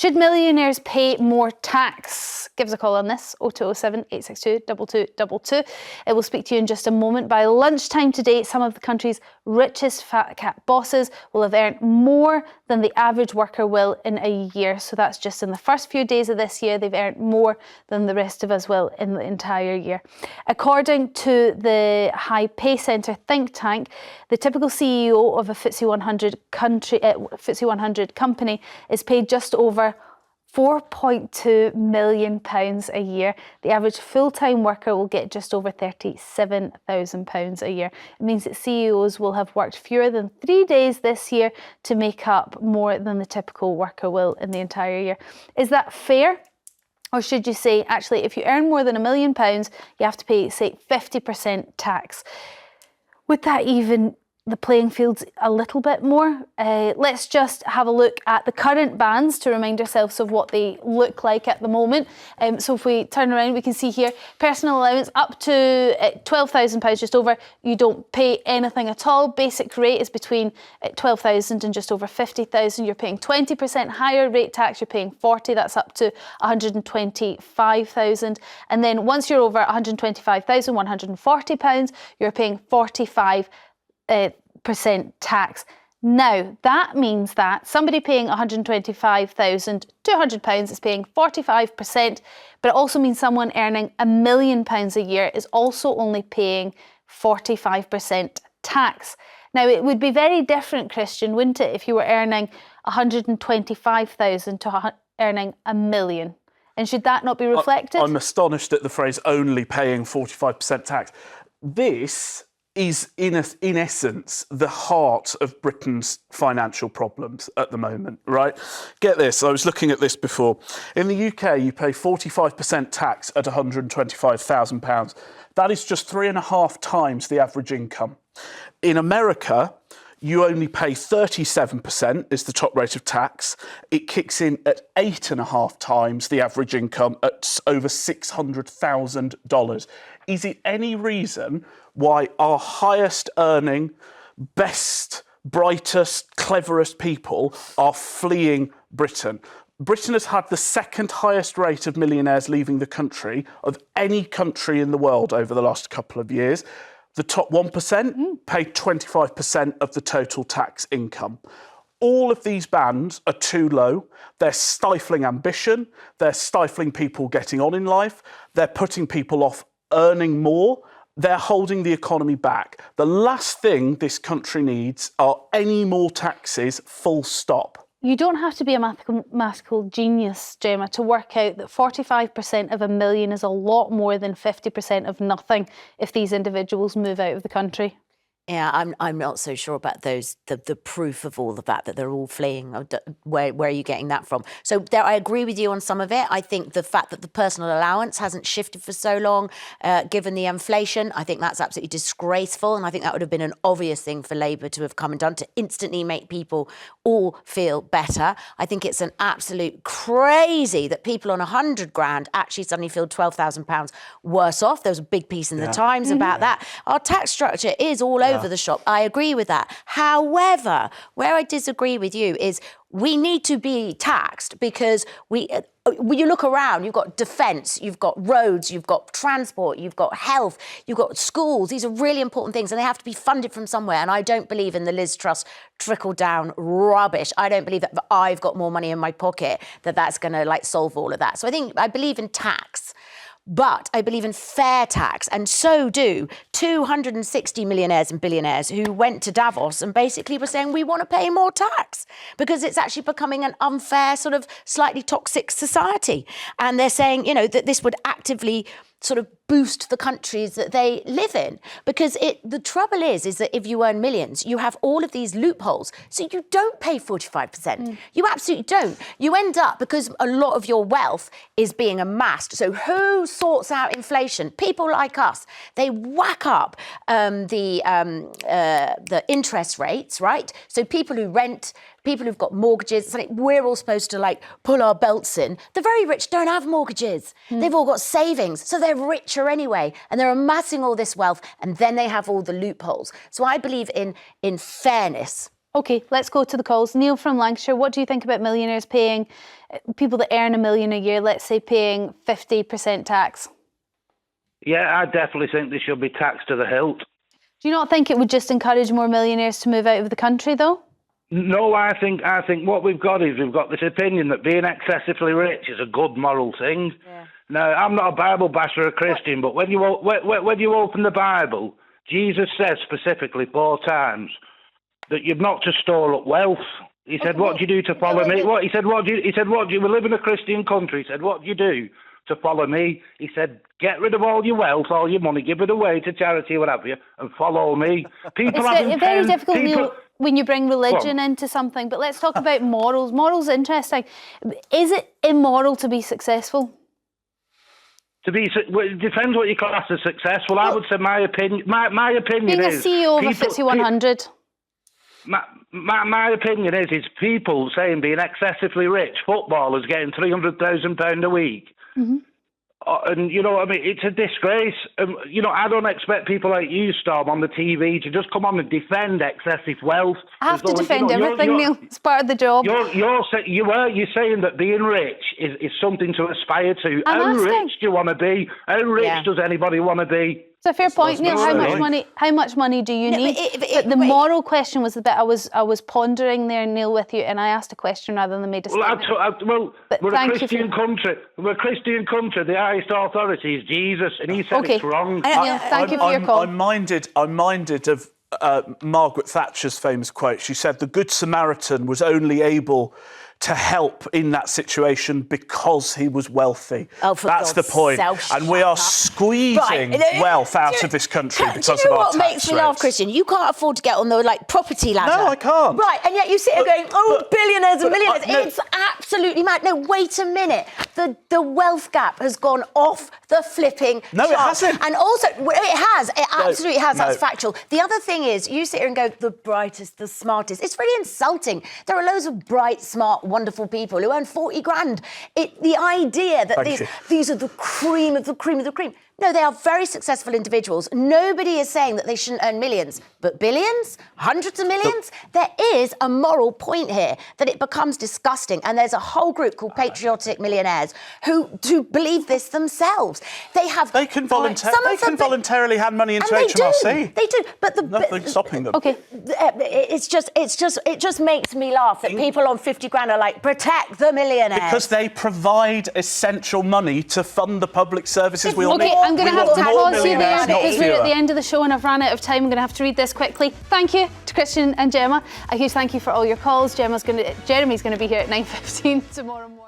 Should millionaires pay more tax? Give us a call on this, 0207 862 2222. It will speak to you in just a moment. By lunchtime today, some of the country's richest fat cat bosses will have earned more than the average worker will in a year. So that's just in the first few days of this year. They've earned more than the rest of us will in the entire year. According to the High Pay Centre think tank, the typical CEO of a FTSE 100 company is paid just over £4.2 million a year. The average full-time worker will get just over £37,000 a year. It means that CEOs will have worked fewer than 3 days this year to make up more than the typical worker will in the entire year. Is that fair? Or should you say, actually, if you earn more than £1 million, you have to pay, say, 50% tax? Would that even the playing fields a little bit more? Let's just have a look at the current bans to remind ourselves of what they look like at the moment. So if we turn around, we can see here, personal allowance up to £12,000, just over, you don't pay anything at all. Basic rate is between 12,000 and just over 50,000. You're paying 20% higher rate tax, you're paying 40, that's up to 125,000. And then once you're over £125,140, you're paying 45% tax. Now, that means that somebody paying £125,200 is paying 45%, but it also means someone earning £1 million a year is also only paying 45% tax. Now, it would be very different, Christian, wouldn't it, if you were earning £125,000 to earning £1 million? And should that not be reflected? I'm astonished at the phrase only paying 45% tax. This is in essence the heart of Britain's financial problems at the moment, right? Get this, I was looking at this before. In the UK, you pay 45% tax at £125,000. That is just 3.5 times the average income. In America, you only pay 37% is the top rate of tax. It kicks in at 8.5 times the average income at over $600,000. Is it any reason why our highest earning, best, brightest, cleverest people are fleeing Britain? Britain has had the second highest rate of millionaires leaving the country of any country in the world over the last couple of years. The top 1% pay 25% of the total tax income. All of these bans are too low. They're stifling ambition. They're stifling people getting on in life. They're putting people off earning more. They're holding the economy back. The last thing this country needs are any more taxes, full stop. You don't have to be a mathematical genius, Jemma, to work out that 45% of $1 million is a lot more than 50% of nothing if these individuals move out of the country. Yeah, I'm not so sure about the proof of all of that they're all fleeing. Where are you getting that from? So there, I agree with you on some of it. I think the fact that the personal allowance hasn't shifted for so long, given the inflation, I think that's absolutely disgraceful. And I think that would have been an obvious thing for Labour to have come and done to instantly make people all feel better. I think it's an absolute crazy that people on 100 grand actually suddenly feel £12,000 worse off. There was a big piece in the Times about that. Our tax structure is all over the shop. I agree with that. However, where I disagree with you is we need to be taxed because when you look around, you've got defence, you've got roads, you've got transport, you've got health, you've got schools. These are really important things and they have to be funded from somewhere. And I don't believe in the Liz Truss trickle-down rubbish. I don't believe that if I've got more money in my pocket, that's going to solve all of that. So I believe in tax. But I believe in fair tax, and so do 260 millionaires and billionaires who went to Davos and basically were saying, we want to pay more tax because it's actually becoming an unfair, sort of slightly toxic society. And they're saying, that this would actively sort of boost the countries that they live in. Because the trouble is that if you earn millions, you have all of these loopholes. So you don't pay 45%. You absolutely don't. You end up, because a lot of your wealth is being amassed. So who sorts out inflation? People like us. They whack up the interest rates, right? So people who rent, people who've got mortgages, we're all supposed to pull our belts in. The very rich don't have mortgages. They've all got savings, so they're richer anyway, and they're amassing all this wealth, and then they have all the loopholes. So I believe in fairness. Okay, let's go to the calls. Neil from Lancashire, what do you think about millionaires paying, people that earn $1 million a year, let's say paying 50% tax? Yeah, I definitely think they should be taxed to the hilt. Do you not think it would just encourage more millionaires to move out of the country, though? No, I think what we've got this opinion that being excessively rich is a good moral thing. Yeah. Now, I'm not a Bible basher or a Christian, but when you open the Bible, Jesus says specifically 4 times that you're not to store up wealth. He said, "What do you do to follow me?" What he said? What do you? We live in a Christian country. He said, "What do you do to follow me?" He said, "Get rid of all your wealth, all your money, give it away to charity, what have you, and follow me." People it's very difficult, Neil, when you bring religion into something. But let's talk about morals. Morals interesting. Is it immoral to be successful? It depends what you class as successful. I would say my opinion. My opinion is being a CEO of a FTSE 100. My opinion is people saying being excessively rich, footballers getting £300,000 a week. Mm-hmm. And, you know what I mean? It's a disgrace. You know, I don't expect people like you, Storm, on the TV to just come on and defend excessive wealth. I have to defend everything, Neil. It's part of the job. You're saying that being rich is something to aspire to. How rich do you want to be? How rich does anybody want to be? It's a fair point, Neil. How much money do you need? But the moral question was the bit I was pondering there, Neil, with you, and I asked a question rather than made a statement. We're a Christian country. We're a Christian country. The highest authority is Jesus, and he said it's wrong. Neil, thank you for your call. I'm minded of Margaret Thatcher's famous quote. She said, "The Good Samaritan was only able to help in that situation because he was wealthy." That's the point. And we are squeezing wealth out of this country because of our tax rates. Do you know what makes me laugh, Christian? You can't afford to get on the property ladder. No, I can't. Right, and yet you sit here going, billionaires and millionaires. It's absolutely mad. No, wait a minute. The wealth gap has gone off the flipping chart. It hasn't. And also, it has. It absolutely has. That's factual. The other thing is, you sit here and go, the brightest, the smartest. It's really insulting. There are loads of bright, smart, wonderful people who earn 40 grand. The idea that these are the cream of the cream of the cream. No, they are very successful individuals. Nobody is saying that they shouldn't earn millions, but billions, hundreds of millions. There is a moral point here that it becomes disgusting. And there's a whole group called patriotic millionaires who believe this themselves. They can voluntarily hand money into HMRC. They do, but nothing's stopping them. Okay, it just makes me laugh that people on 50 grand are like, protect the millionaires because they provide essential money to fund the public services we all need. I'm going to have to pause you there because we're at the end of the show and I've run out of time. I'm going to have to read this quickly. Thank you to Christian and Jemma. A huge thank you for all your calls. Jeremy's going to be here at 9:15 tomorrow morning.